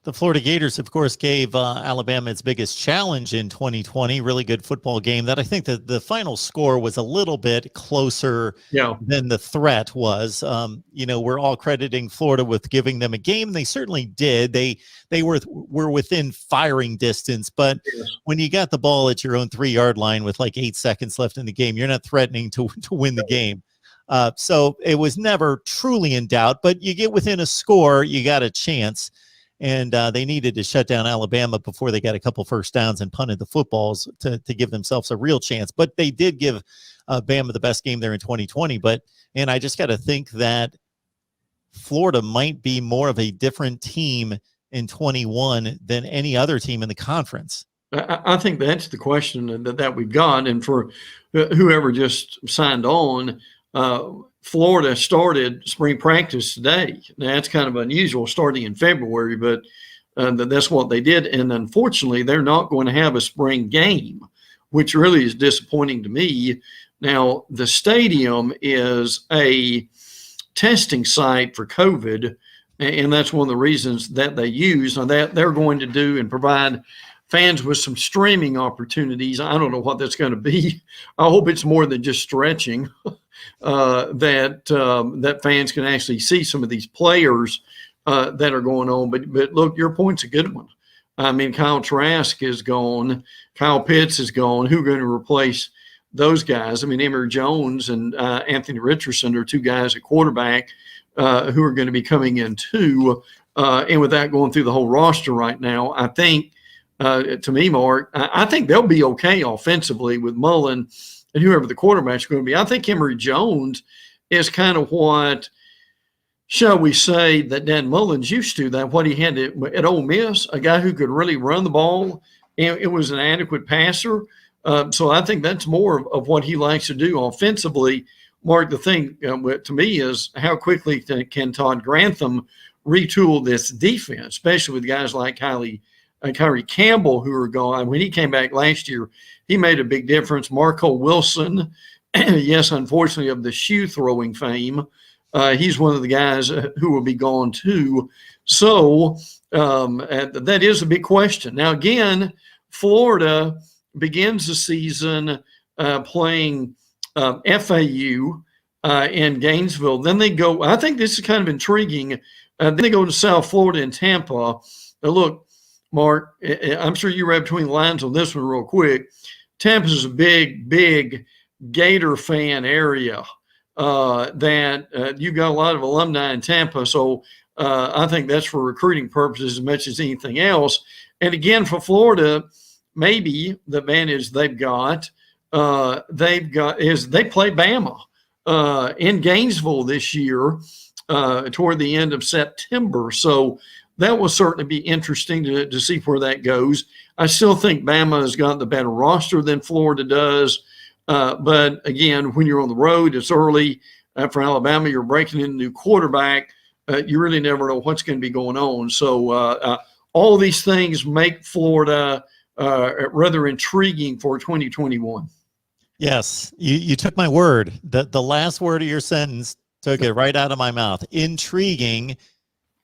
The Florida Gators, of course, gave Alabama its biggest challenge in 2020. Really good football game. That I think that the final score was a little bit closer than the threat was. We're all crediting Florida with giving them a game. They certainly did. They were within firing distance, but when you got the ball at your own 3-yard line with like 8 seconds left in the game, you're not threatening to win the game. So it was never truly in doubt. But you get within a score, you got a chance. And they needed to shut down Alabama before they got a couple first downs and punted the footballs to give themselves a real chance. But they did give Bama the best game there in 2020. And I just got to think that Florida might be more of a different team in 21 than any other team in the conference. I think that's the question that we've got. And for whoever just signed on, Florida started spring practice today. Now, that's kind of unusual starting in February, but that's what they did. And unfortunately, they're not going to have a spring game, which really is disappointing to me. Now, the stadium is a testing site for COVID, and that's one of the reasons that they use. Now, that they're going to do and provide fans with some streaming opportunities. I don't know what that's going to be. I hope it's more than just stretching. That fans can actually see some of these players that are going on. But look, your point's a good one. I mean, Kyle Trask is gone. Kyle Pitts is gone. Who are going to replace those guys? I mean, Emory Jones and Anthony Richardson are two guys at quarterback who are going to be coming in too. And with that going through the whole roster right now, I think, to me, Mark, I think they'll be okay offensively with Mullen and whoever the quarterback's going to be. I think Emory Jones is kind of what, shall we say, that Dan Mullen's used to, that what he had at Ole Miss, a guy who could really run the ball, and it was an adequate passer. So I think that's more of what he likes to do offensively. Mark, the thing to me is how quickly can Todd Grantham retool this defense, especially with guys like Kyrie Campbell, who are gone. When he came back last year, he made a big difference. Marco Wilson, yes, unfortunately, of the shoe throwing fame, he's one of the guys who will be gone too. So that is a big question. Now, again, Florida begins the season playing FAU in Gainesville. Then they go, I think this is kind of intriguing. Then they go to South Florida and Tampa. Now, look, Mark, I'm sure you read between the lines on this one real quick. Tampa's a big Gator fan area that you've got a lot of alumni in Tampa. So I think that's for recruiting purposes as much as anything else. And again, for Florida, maybe the advantage they've got is they play Bama in Gainesville this year toward the end of September. So that will certainly be interesting to see where that goes. I still think Bama has got the better roster than Florida does. But again, when you're on the road, it's early. For Alabama, you're breaking in a new quarterback. You really never know what's going to be going on. So all these things make Florida rather intriguing for 2021. Yes, you took my word. The last word of your sentence took it right out of my mouth. Intriguing